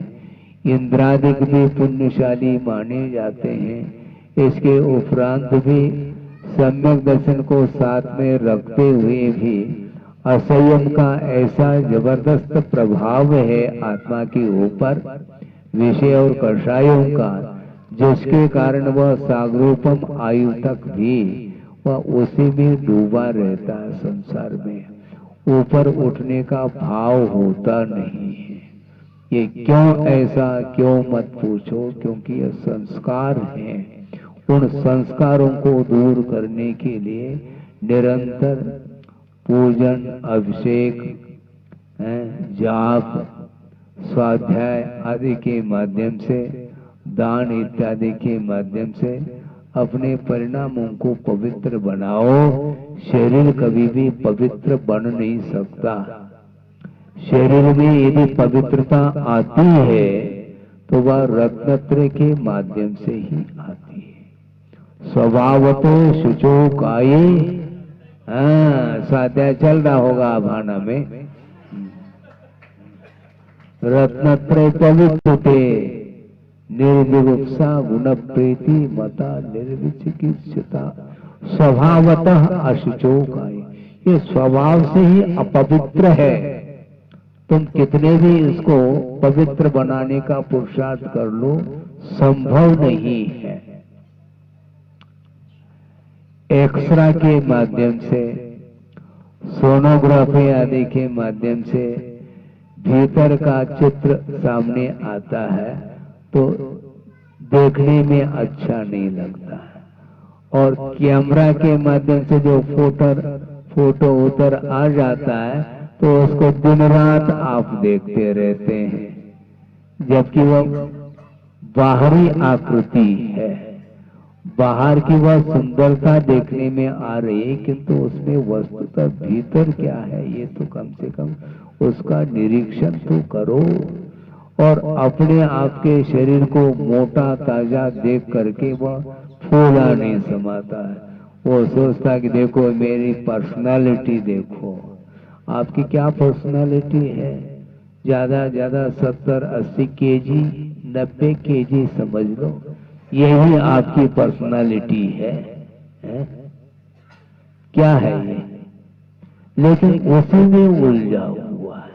इंद्रादिक भी पुण्यशाली माने जाते हैं। इसके उपरांत भी सम्यक दर्शन को साथ में रखते हुए भी असंयम का ऐसा जबरदस्त प्रभाव है आत्मा के ऊपर, विषय और कषायों का, जिसके कारण वह सागरोपम आयु तक भी वह उसी में डूबा रहता है। संसार में ऊपर उठने का भाव होता नहीं है। ये क्यों ऐसा, क्यों मत पूछो, क्योंकि ये संस्कार हैं। उन संस्कारों को दूर करने के लिए निरंतर पूजन, अभिषेक, जाप, स्वाध्याय आदि के माध्यम से, दान इत्यादि के माध्यम से अपने परिणामों को पवित्र बनाओ। शरीर कभी भी पवित्र बन नहीं सकता। शरीर में यदि पवित्रता आती है तो वह रत्नत्रय के माध्यम से ही आती है। स्वभावतो शुचो काये, स्वाध्याय चल रहा होगा भाना में। रत्नत्रय पवित्रते निर्विवक्षा गुण प्रीति मता निर्विचिकित्सिता स्वभावतः अशुचो काये। ये स्वभाव से ही अपवित्र है। तुम कितने भी इसको पवित्र बनाने का पुरुषार्थ कर लो, संभव नहीं है। एक्सरा के माध्यम से, सोनोग्राफी आदि के माध्यम से भीतर का चित्र सामने आता है तो देखने में अच्छा नहीं लगता है। और कैमरा के माध्यम से जो फोटो उतर आ जाता है तो उसको दिन रात आप देखते रहते हैं, जबकि वह बाहरी आकृति है। बाहर की वह सुंदरता देखने में आ रही है, किंतु उसमें वस्तुतः भीतर क्या है ये तो कम से कम उसका निरीक्षण तो करो। और अपने आप के शरीर को मोटा ताजा देख करके वह फूला नहीं समाता है। वो सोचता कि देखो मेरी पर्सनालिटी देखो। आपकी क्या पर्सनालिटी है? ज्यादा ज्यादा 70-80 केजी, 90 केजी समझ लो, यही आपकी पर्सनालिटी है, है? क्या है ये? लेकिन उसी में उलझा हुआ है।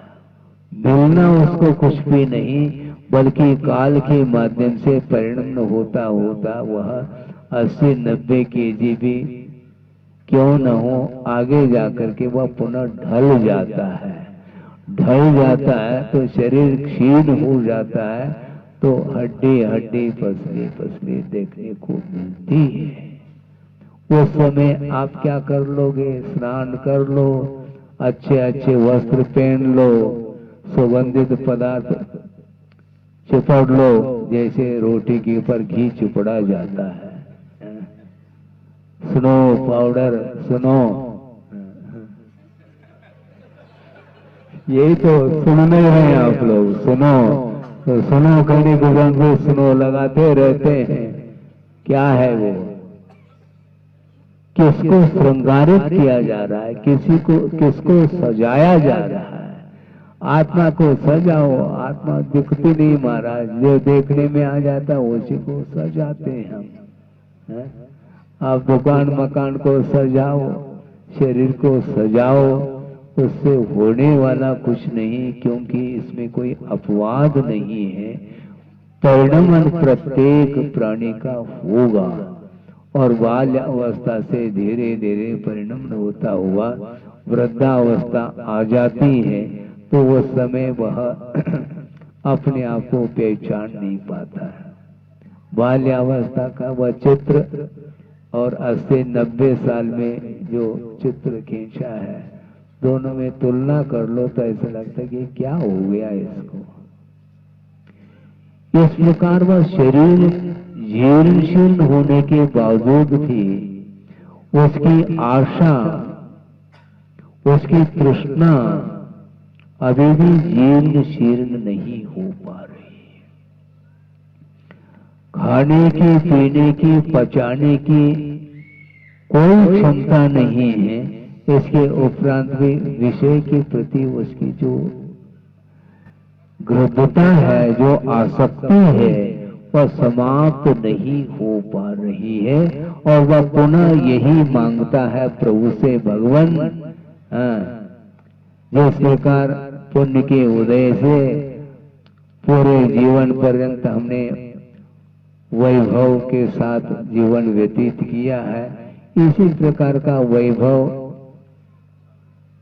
मिलना उसको कुछ भी नहीं, बल्कि काल के माध्यम से परिणम्य होता होता वह 80-90 केजी भी क्यों न हो, आगे जाकर के वह पुनः ढल जाता है। ढल जाता है तो शरीर क्षीण हो जाता है, तो हड्डी हड्डी पसली पसली देखने को मिलती है। उस समय आप क्या कर लोगे? स्नान कर लो, अच्छे अच्छे वस्त्र पहन लो, सुगंधित पदार्थ चिपड़ लो, जैसे रोटी के ऊपर घी चिपड़ा जाता है। सुनो पाउडर, सुनो, यही तो सुनने हैं आप लोग। सुनो तो सुनो कहने के बाद सुनो लगाते रहते हैं। क्या है वो? किसको श्रृंगारित किया जा रहा है, किसको सजाया जा रहा है? आत्मा को सजाओ। आत्मा दिखती नहीं महाराज, जो देखने में आ जाता उसी को सजाते हैं हम, है? आप दुकान मकान को सजाओ, शरीर को सजाओ, उससे होने वाला कुछ नहीं, क्योंकि इसमें कोई अपवाद नहीं है। परिणमन प्रत्येक प्राणी का होगा, और बाल्य अवस्था से धीरे धीरे परिणमन होता हुआ वृद्धावस्था आ जाती है, तो वो समय वह अपने आप को पहचान नहीं पाता है। बाल्यावस्था का वह चित्र और 80-90 साल में जो चित्र खींचा है, दोनों में तुलना कर लो तो ऐसा लगता है कि क्या हो गया इसको। इस प्रकार वह शरीर जीर्ण शीर्ण होने के बावजूद भी उसकी आशा, उसकी तृष्णा अभी भी जीर्ण शीर्ण नहीं हो पा रही है। खाने की, पीने की, पचाने की कोई क्षमता नहीं है। इसके उपरांत भी विषय के प्रति उसकी जो गृहता है, जो आसक्ति है, वह समाप्त नहीं हो पा रही है, और वह पुनः यही मांगता है प्रभु से, भगवान जिस प्रकार पुण्य के उदय से पूरे जीवन पर्यंत हमने वैभव के साथ जीवन व्यतीत किया है, इसी प्रकार का वैभव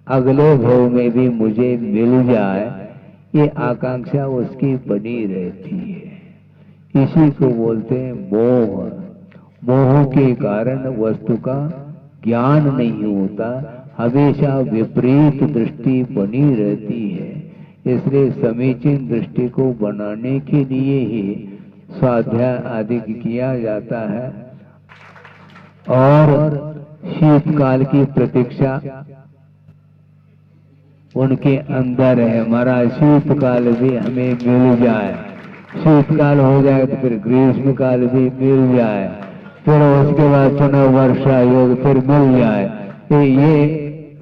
अगले भव में भी मुझे मिल जाए, ये आकांक्षा उसकी बनी रहती है। इसी को बोलते हैं मोह। मोह के कारण वस्तु का ज्ञान नहीं होता, हमेशा विपरीत दृष्टि बनी रहती है। इसलिए समीचीन दृष्टि को बनाने के लिए ही स्वाध्याय आदि किया जाता है, और शीतकाल की प्रतीक्षा उनके अंदर है। हमारा शीतकाल भी हमें मिल जाए, शीतकाल हो जाए तो फिर ग्रीष्म काल भी मिल जाए, फिर उसके बाद पुनः वर्षा योग फिर मिल जाए। तो ये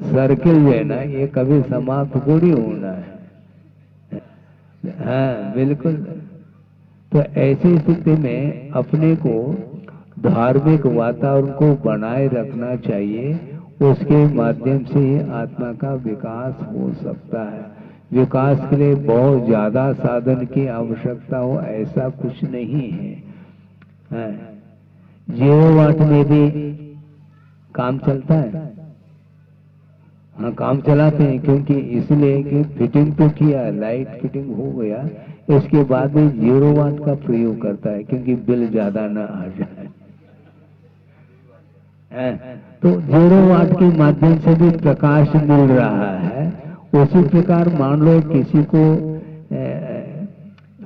सर्किल है ना, ये कभी समाप्त थोड़ी होना है। हाँ बिल्कुल। तो ऐसी स्थिति में अपने को धार्मिक वातावरण को बनाए रखना चाहिए, उसके माध्यम से ही आत्मा का विकास हो सकता है। विकास के लिए बहुत ज्यादा साधन की आवश्यकता हो ऐसा कुछ नहीं है। 0 वाट में भी काम चलता है। हाँ काम चलाते हैं, क्योंकि इसलिए कि फिटिंग तो किया, लाइट फिटिंग हो गया, इसके बाद भी 0 वाट का प्रयोग करता है, क्योंकि बिल ज्यादा ना आ जाए। तो 0 वाट के माध्यम से भी प्रकाश मिल रहा है। उसी प्रकार मान लो किसी को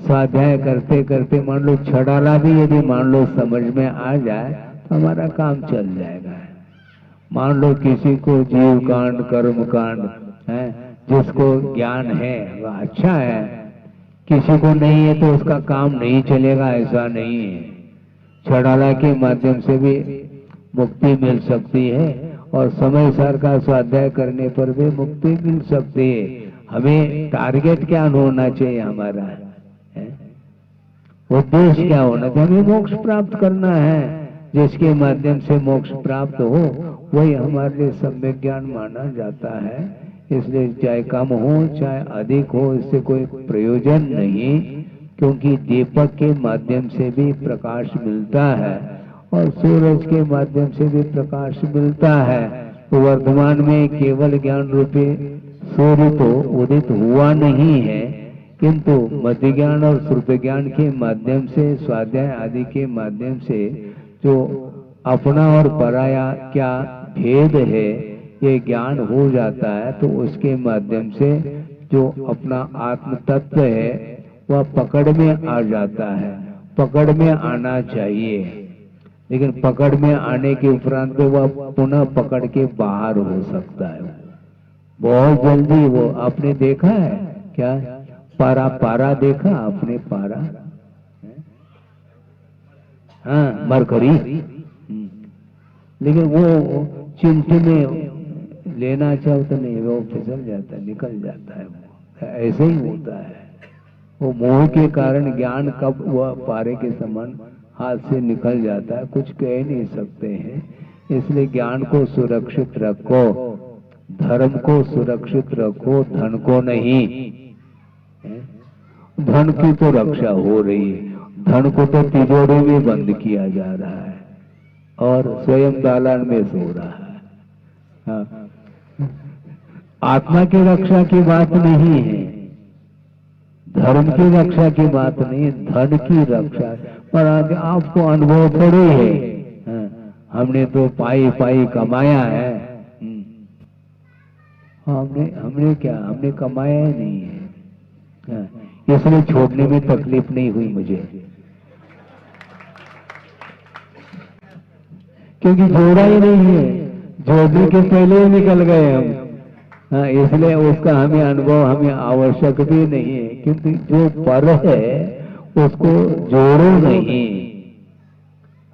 स्वाध्याय करते करते मान लो छड़ाला भी यदि मान लो समझ में आ जाए, तो हमारा काम चल जाएगा। मान लो किसी को जीव कांड कर्म कांड है, जिसको ज्ञान है वह अच्छा है, किसी को नहीं है तो उसका काम नहीं चलेगा, ऐसा नहीं है। छड़ाला के माध्यम से भी मुक्ति मिल सकती है और समय सार का स्वाध्याय करने पर भी मुक्ति मिल सकती है। हमें टारगेट क्या होना चाहिए हमारा है? उद्देश्य क्या होना चाहिए? हमें मोक्ष प्राप्त करना है। जिसके माध्यम से मोक्ष प्राप्त हो वही हमारे लिए सम्यक ज्ञान माना जाता है। इसलिए चाहे कम हो चाहे अधिक हो, इससे कोई प्रयोजन नहीं, क्योंकि दीपक के माध्यम से भी प्रकाश मिलता है और सूरज के माध्यम से भी प्रकाश मिलता है। तो वर्तमान में केवल ज्ञान रूपी सूर्य तो उदित हुआ नहीं है, किंतु मध्य ज्ञान और श्रुत ज्ञान के माध्यम से, स्वाध्याय आदि के माध्यम से जो अपना और पराया क्या भेद है ये ज्ञान हो जाता है। तो उसके माध्यम से जो अपना आत्म तत्व है वह पकड़ में आ जाता है। पकड़ में आना चाहिए, लेकिन पकड़ में आने के उपरांत वह पुनः पकड़ के बाहर हो सकता है बहुत जल्दी। वो आपने देखा है क्या? पारा देखा आपने? पारा, हाँ, मरकरी। लेकिन वो चिमटे में लेना चाहो तो नहीं, वो फिसल जाता है, निकल जाता है। वो ऐसे ही होता है। वो मोह के कारण ज्ञान कब वह पारे के समान हाथ से निकल जाता है, कुछ कह नहीं सकते हैं। इसलिए ज्ञान को सुरक्षित रखो, धर्म को सुरक्षित रखो, धन को नहीं। धन की तो रक्षा हो रही है, धन को तो तिजोरी में बंद किया जा रहा है और स्वयं दालान में सो रहा है। हाँ। आत्मा की रक्षा की बात नहीं है, धर्म की रक्षा की बात नहीं, धन की रक्षा। पर आगे आपको अनुभव थोड़ी है, हमने तो पाई पाई कमाया है। हमने क्या, हमने कमाया ही नहीं है, इसलिए छोड़ने में तकलीफ नहीं हुई मुझे, क्योंकि जोड़ा ही नहीं है, जोड़ने के पहले ही निकल गए हम। हाँ, इसलिए उसका हमें अनुभव हमें आवश्यक भी नहीं है, क्योंकि जो पर है उसको जोड़ो नहीं।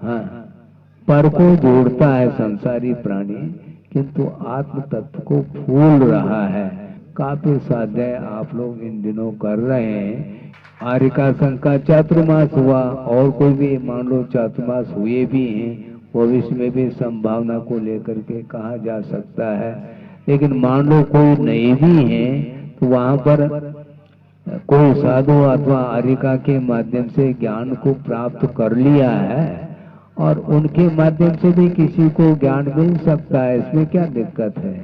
हाँ, पर को जोड़ता है संसारी प्राणी, किंतु आत्म तत्व को भूल रहा है। काफी स्वाध्याय आप लोग इन दिनों कर रहे हैं। आर्य का संघ का चातुर्मास हुआ और कोई भी मान लो चातुर्मास हुए भी हैं, भविष्य में भी संभावना को लेकर के कहा जा सकता है। लेकिन मान लो कोई नहीं भी है तो वहां पर कोई साधु अथवा आर्यिका के माध्यम से ज्ञान को प्राप्त कर लिया है और उनके माध्यम से भी किसी को ज्ञान मिल सकता है, इसमें क्या दिक्कत है?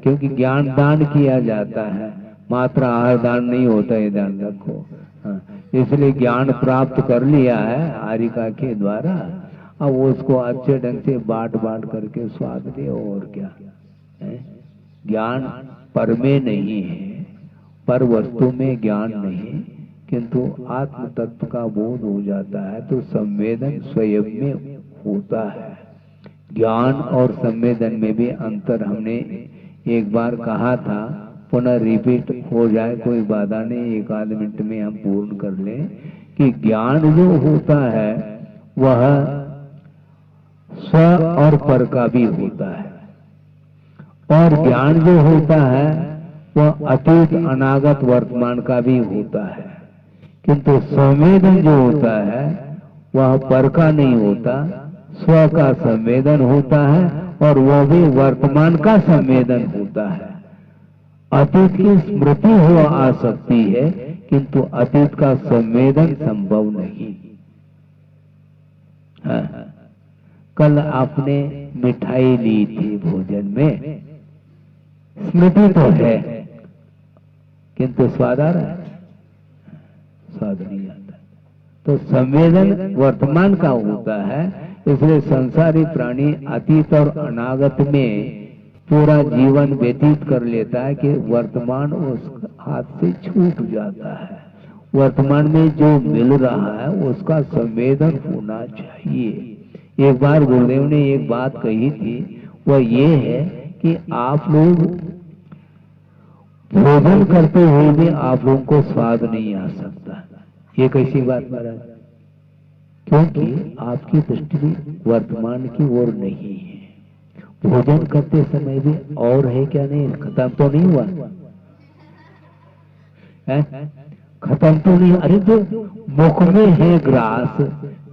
क्योंकि ज्ञान दान किया जाता है, मात्र आहार दान नहीं होता है, ध्यान रखो। हाँ, इसलिए ज्ञान प्राप्त कर लिया है आर्यिका के द्वारा, अब उसको अच्छे ढंग से बांट बांट करके स्वाद दे, और क्या है? ज्ञान पर में नहीं है, पर वस्तु में ज्ञान नहीं, किंतु आत्म तत्व का बोध हो जाता है तो संवेदन स्वयं में होता है। ज्ञान और संवेदन में भी अंतर हमने एक बार कहा था, पुनः रिपीट हो जाए कोई बाधा नहीं, एक आध मिनट में हम पूर्ण कर लें कि ज्ञान जो होता है वह स्व और पर का भी होता है, और ज्ञान जो होता है वह अतीत अनागत वर्तमान का भी होता है। किंतु संवेदन जो होता है वह पर का नहीं होता, स्व का संवेदन होता है और वह भी वर्तमान का संवेदन होता है। अतीत की स्मृति हो आ सकती है, किंतु अतीत का संवेदन संभव नहीं। हाँ, कल आपने मिठाई ली थी भोजन में, स्मृति तो है किंतु स्वाद आ रहा है? स्वाद नहीं आता। तो संवेदन वर्तमान का होता है, इसलिए संसारी प्राणी अतीत और अनागत में पूरा जीवन व्यतीत कर लेता है कि वर्तमान उस हाथ से छूट जाता है। वर्तमान में जो मिल रहा है उसका संवेदन होना चाहिए, एक बार गुरुदेव ने एक बात कही थी, वह ये है कि आप लोग भोजन करते हुए भी आप लोगों को स्वाद नहीं आ सकता। ये कैसी बात महाराज? क्योंकि आपकी दृष्टि वर्तमान की ओर नहीं है। भोजन करते समय भी और है क्या? नहीं, खत्म तो नहीं हुआ है? खत्म तो नहीं। अरे जो मुख में है ग्रास,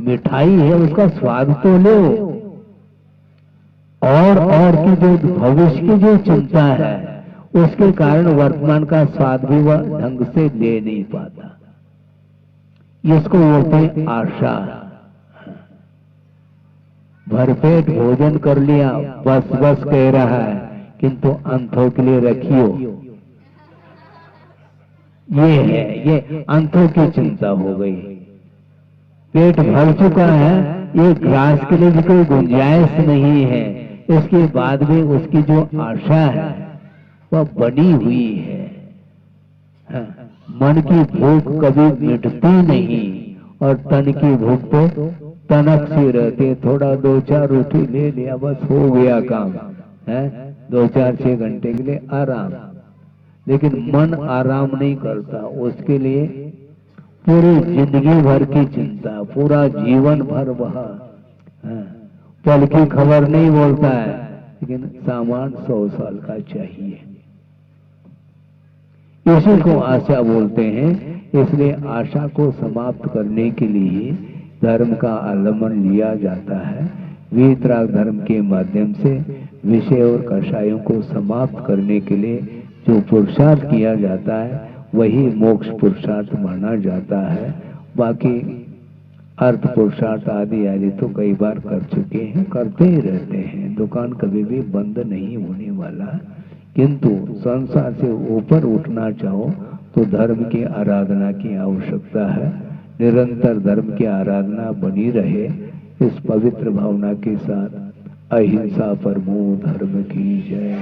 मिठाई है, उसका स्वाद तो लो। और की जो भविष्य की जो चिंता है, उसके कारण वर्तमान का स्वाद भी वह ढंग से ले नहीं पाता। इसको बोलते हैं आशा। भरपेट भोजन कर लिया, बस बस कह रहा है, किंतु अंतों के लिए रखियो। ये है, ये अंतों की चिंता हो गई। पेट भर चुका है, ये घास के लिए भी कोई गुंजाइश नहीं है। इसके बाद भी उसकी जो आशा है वह बनी हुई है। हाँ, मन की भूख कभी मिटती नहीं, और तन की भूख तो तनक सी रहती। थोड़ा 2-4 रोटी ले लिया, बस हो गया काम है। 2-4-6 घंटे के लिए आराम। लेकिन मन आराम नहीं करता, उसके लिए पूरी जिंदगी भर की चिंता, पूरा जीवन भर वह पल की खबर नहीं बोलता है, लेकिन सामान 100 साल का चाहिए। इसी को आशा बोलते हैं। इसलिए आशा को समाप्त करने के लिए धर्म का अवलंबन लिया जाता है। वीतराग धर्म के माध्यम से विषय और कषायों को समाप्त करने के लिए जो पुरुषार्थ किया जाता है, वही मोक्ष पुरुषार्थ माना जाता है। बाकी अर्थ पुरुषार्थ आदि आदि तो कई बार कर चुके हैं, करते ही रहते हैं। दुकान कभी भी बंद नहीं होने वाला। किंतु संसार से ऊपर उठना चाहो तो धर्म की आराधना की आवश्यकता है। निरंतर धर्म की आराधना बनी रहे, इस पवित्र भावना के साथ अहिंसा परमो धर्म की जय।